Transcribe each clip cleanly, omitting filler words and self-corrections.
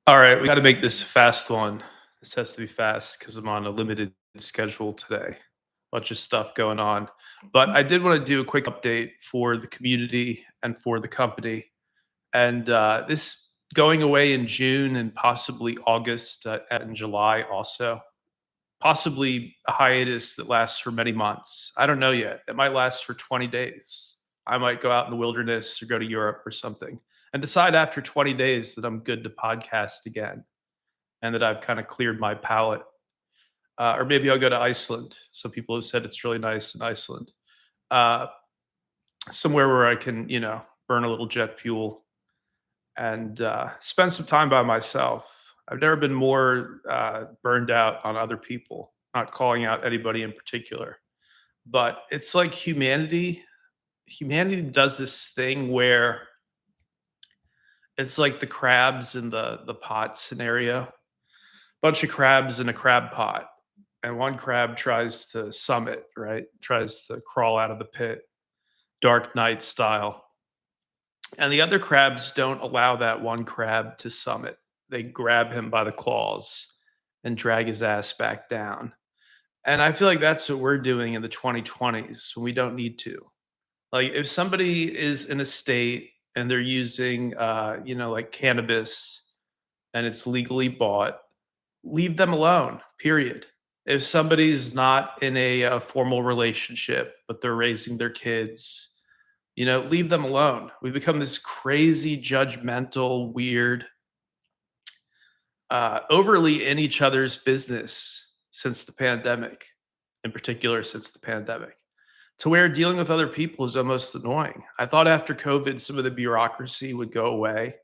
All right, we got to make this a fast one. This has to be fast because I'm on a limited schedule today. Bunch of stuff going on. But I did want to do a quick update for the community and for the company. And this going away in June and possibly August and July also. Possibly a hiatus that lasts for many months. I don't know yet. It might last for 20 days. I might go out in the wilderness or go to Europe or something and decide after 20 days that I'm good to podcast again and that I've kind of cleared my palate. Or maybe I'll go to Iceland. Some people have said it's really nice in Iceland. Uh, Somewhere where I can, burn a little jet fuel and spend some time by myself. I've never been more burned out on other people, not calling out anybody in particular. But it's like humanity does this thing where it's like the crabs in the pot scenario. Bunch of crabs in a crab pot, and one crab tries to summit, right? Tries to crawl out of the pit, Dark Knight style. And the other crabs don't allow that one crab to summit. They grab him by the claws and drag his ass back down. And I feel like that's what we're doing in the 2020s when we don't need to. Like if somebody is in a state and they're using like cannabis and it's legally bought, leave them alone, period. If somebody's not in a formal relationship, but they're raising their kids, leave them alone. We've become this crazy, judgmental, weird, overly in each other's business since the pandemic, in particular, since the pandemic, to where dealing with other people is almost annoying. I thought after COVID, some of the bureaucracy would go away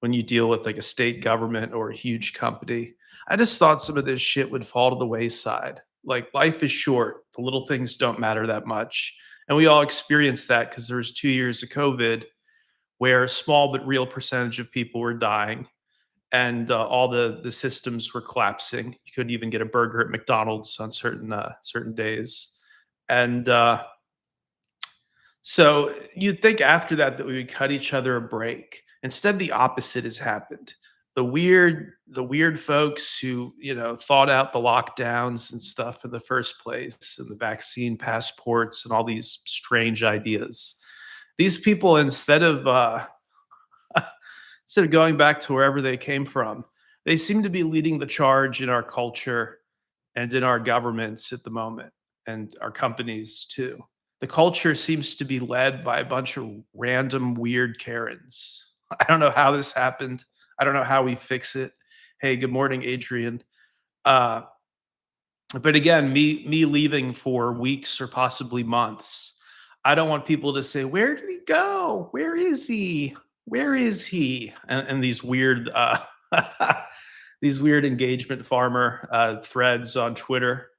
when you deal with like a state government or a huge company. I just thought some of this shit would fall to the wayside. Like life is short, the little things don't matter that much. And we all experienced that because there was 2 years of COVID where a small but real percentage of people were dying and all the systems were collapsing. You couldn't even get a burger at McDonald's on certain days. And so you'd think after that we would cut each other a break. Instead, the opposite has happened. The weird folks who, thought out the lockdowns and stuff in the first place and the vaccine passports and all these strange ideas. These people, instead of going back to wherever they came from, they seem to be leading the charge in our culture and in our governments at the moment and our companies too. The culture seems to be led by a bunch of random weird Karens. I don't know how this happened. I don't know how we fix it. Hey, good morning, Adrian. Uh, but again, me leaving for weeks or possibly months. I don't want people to say, "Where did he go? Where is he? Where is he?" And these weird these weird engagement farmer threads on Twitter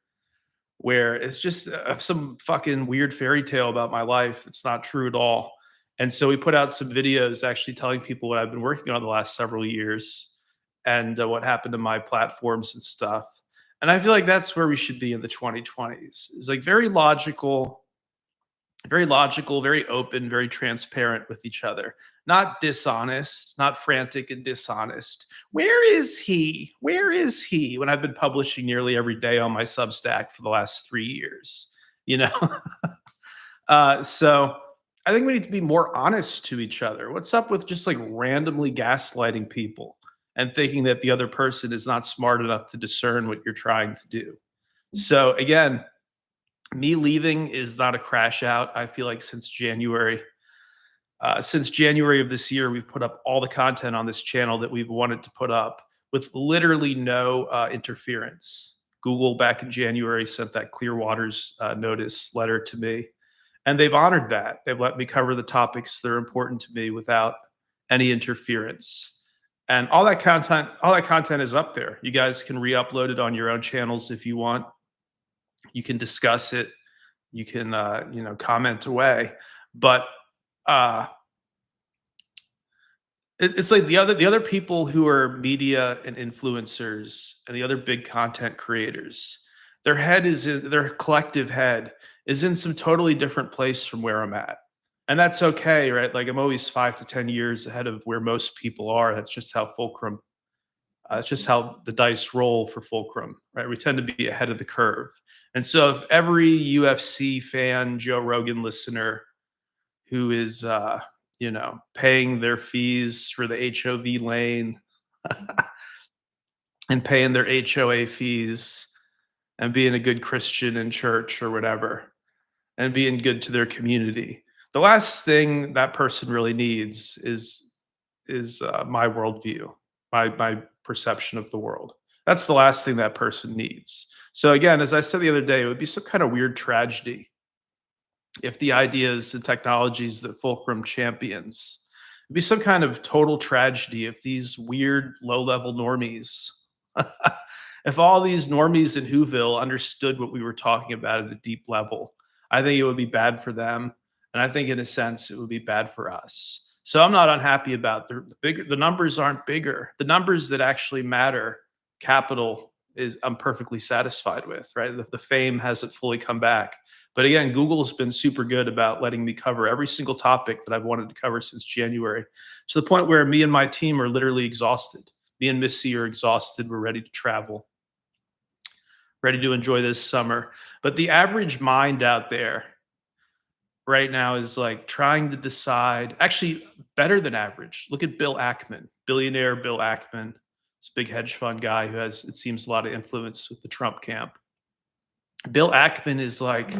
where it's just some fucking weird fairy tale about my life. It's not true at all. And so we put out some videos actually telling people what I've been working on the last several years and what happened to my platforms and stuff. And I feel like that's where we should be in the 2020s. It's like very logical, very open, very transparent with each other. Not dishonest, not frantic and dishonest. Where is he? Where is he? When I've been publishing nearly every day on my Substack for the last 3 years, you know? So I think we need to be more honest to each other. What's up with just like randomly gaslighting people and thinking that the other person is not smart enough to discern what you're trying to do? So again, me leaving is not a crash out. I feel like since January of this year, we've put up all the content on this channel that we've wanted to put up with literally no interference. Google back in January sent that Clearwater's notice letter to me, and they've honored that. They've let me cover the topics that are important to me without any interference. And all that content is up there. You guys can re-upload it on your own channels if you want. You can discuss it. You can comment away. But uh, it's like the other people who are media and influencers and the other big content creators. Their collective head is in some totally different place from where I'm at. And that's okay, right? Like I'm always 5 to 10 years ahead of where most people are. That's just how fulcrum It's just how the dice roll for Fulcrum, right? We tend to be ahead of the curve. And so if every UFC fan, Joe Rogan listener who is, paying their fees for the HOV lane and paying their HOA fees and being a good Christian in church or whatever and being good to their community. The last thing that person really needs is my worldview, my perception of the world. That's the last thing that person needs. So again, as I said the other day, it would be some kind of weird tragedy if the ideas and technologies that Fulcrum champions, it'd be some kind of total tragedy if these weird low-level normies, if all these normies in Whoville understood what we were talking about at a deep level. I think it would be bad for them, and I think in a sense it would be bad for us. So I'm not unhappy about the numbers aren't bigger. The numbers that actually matter, capital is I'm perfectly satisfied with, right? The fame hasn't fully come back. But again, Google's been super good about letting me cover every single topic that I've wanted to cover since January, to the point where me and my team are literally exhausted. Me and Missy are exhausted. We're ready to travel, ready to enjoy this summer. But the average mind out there right now is like trying to decide, actually better than average. Look at Bill Ackman, billionaire Bill Ackman, this big hedge fund guy who has, it seems, a lot of influence with the Trump camp. Bill Ackman is like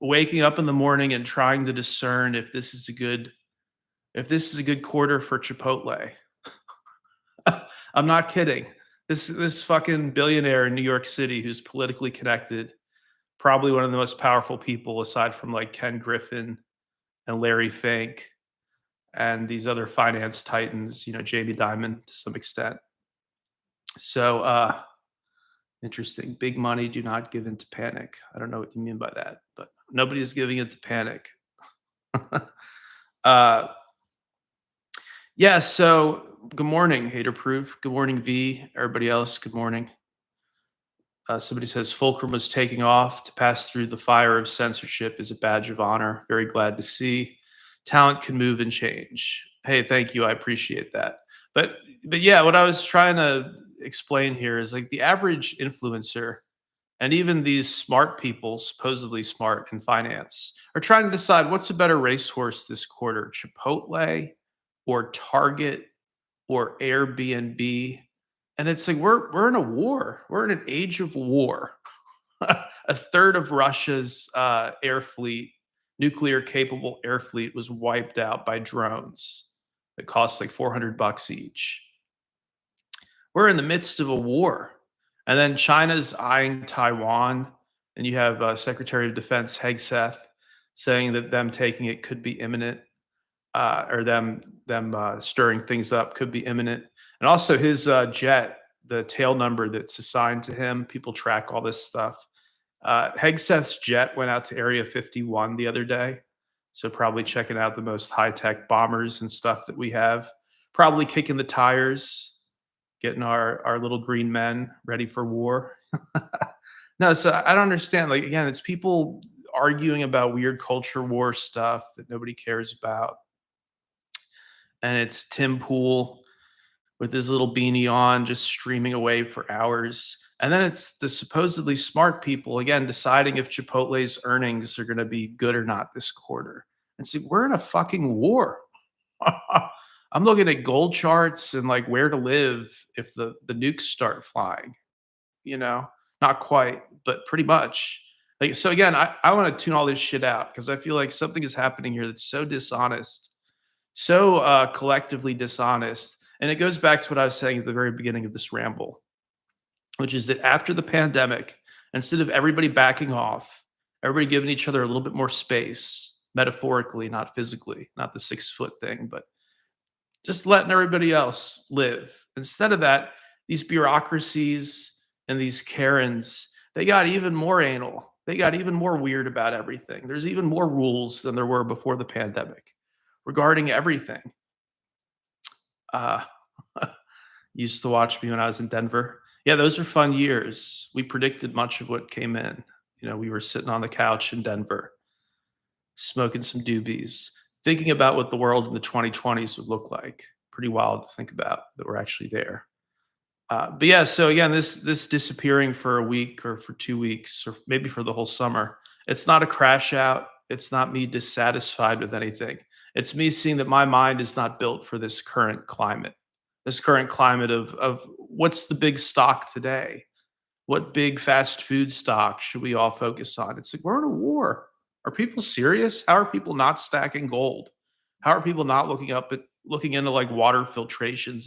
waking up in the morning and trying to discern if this is a good quarter for Chipotle. I'm not kidding. This fucking billionaire in New York City who's politically connected, probably one of the most powerful people aside from like Ken Griffin and Larry Fink and these other finance titans, Jamie Dimon to some extent. So interesting. Big money, do not give in to panic. I don't know what you mean by that, but nobody is giving in to panic. uh yeah, so good morning, hater proof. Good morning, V. Everybody else, good morning. Somebody says Fulcrum was taking off to pass through the fire of censorship is a badge of honor. Very glad to see. Talent can move and change. Hey, thank you. I appreciate that. But yeah, what I was trying to explain here is like the average influencer and even these smart people, supposedly smart in finance, are trying to decide what's a better racehorse this quarter, Chipotle or Target or Airbnb. And it's like we're in a war. We're in an age of war. A third of Russia's air fleet, nuclear capable air fleet, was wiped out by drones that cost like $400 each. We're in the midst of a war. And then China's eyeing Taiwan, and you have Secretary of Defense Hegseth saying that them taking it could be imminent, or them stirring things up could be imminent. And also his jet, the tail number that's assigned to him, people track all this stuff. Hegseth's jet went out to Area 51 the other day, so probably checking out the most high-tech bombers and stuff that we have. Probably kicking the tires, getting our little green men ready for war. No, so I don't understand. Like again, it's people arguing about weird culture war stuff that nobody cares about. And it's Tim Pool with his little beanie on, just streaming away for hours. And then it's the supposedly smart people, again, deciding if Chipotle's earnings are going to be good or not this quarter. And see, we're in a fucking war. I'm looking at gold charts and like where to live if the nukes start flying, you know, not quite, but pretty much. Like, so again, I want to tune all this shit out because I feel like something is happening here that's so dishonest, so collectively dishonest. And it goes back to what I was saying at the very beginning of this ramble, which is that after the pandemic, instead of everybody backing off, everybody giving each other a little bit more space, metaphorically, not physically, not the 6 foot thing, but just letting everybody else live. Instead of that, these bureaucracies and these Karens, they got even more anal. They got even more weird about everything. There's even more rules than there were before the pandemic regarding everything. Uh, used to watch me when I was in Denver. Yeah, those are fun years. We predicted much of what came in. We were sitting on the couch in Denver, smoking some doobies, thinking about what the world in the 2020s would look like. Pretty wild to think about that we're actually there. But yeah, so again, this disappearing for a week or for 2 weeks or maybe for the whole summer, it's not a crash out. It's not me dissatisfied with anything. It's me seeing that my mind is not built for this current climate of what's the big stock today? What big fast food stock should we all focus on? It's like we're in a war. Are people serious? How are people not stacking gold? How are people not looking into like water filtration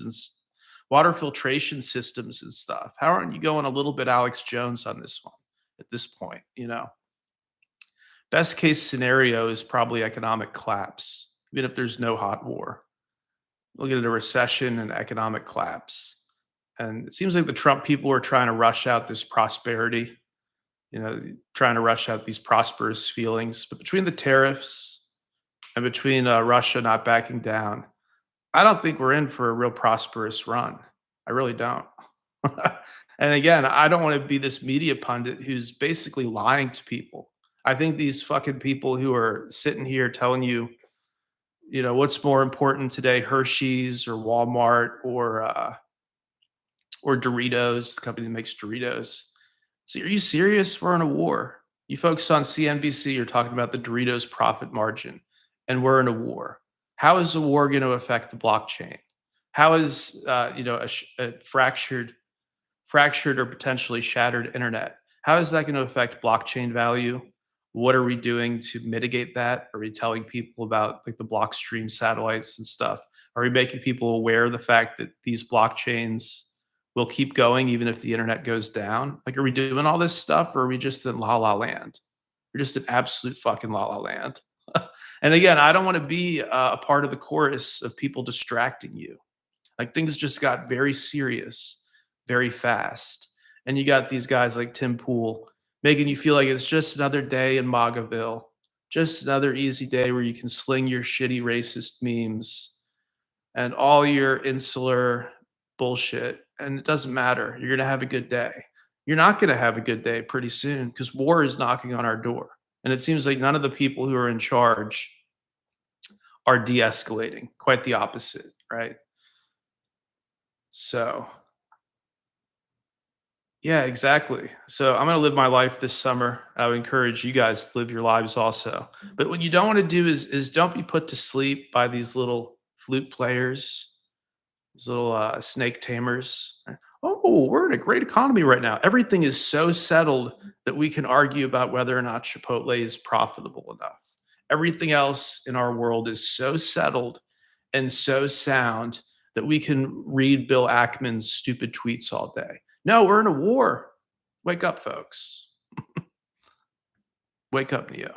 systems and stuff? How aren't you going a little bit Alex Jones on this one at this point? Best case scenario is probably economic collapse, even if there's no hot war. Look at a recession and economic collapse. And it seems like the Trump people are trying to rush out this prosperity, trying to rush out these prosperous feelings. But between the tariffs and between Russia not backing down, I don't think we're in for a real prosperous run. I really don't. And again, I don't want to be this media pundit who's basically lying to people. I think these fucking people who are sitting here telling you, what's more important today, Hershey's or Walmart or Doritos, the company that makes Doritos. So are you serious? We're in a war. You folks on CNBC are talking about the Doritos profit margin, and we're in a war. How is the war going to affect the blockchain? How is a fractured or potentially shattered internet? How is that going to affect blockchain value? What are we doing to mitigate that? Are we telling people about like the Blockstream satellites and stuff? Are we making people aware of the fact that these blockchains will keep going even if the internet goes down? Like, are we doing all this stuff or are we just in la la land? We're just in absolute fucking la la land. And again, I don't want to be a part of the chorus of people distracting you. Like things just got very serious very fast. And you got these guys like Tim Pool making you feel like it's just another day in Magaville, just another easy day where you can sling your shitty racist memes and all your insular bullshit. And it doesn't matter. You're going to have a good day. You're not going to have a good day pretty soon because war is knocking on our door. And it seems like none of the people who are in charge are de escalating, quite the opposite, right? So, yeah, exactly. So I'm gonna live my life this summer. I would encourage you guys to live your lives also. But what you don't want to do is don't be put to sleep by these little flute players, these little snake tamers. Oh, we're in a great economy right now. Everything is so settled that we can argue about whether or not Chipotle is profitable enough. Everything else in our world is so settled and so sound that we can read Bill Ackman's stupid tweets all day. No, we're in a war. Wake up, folks. Wake up, Neo.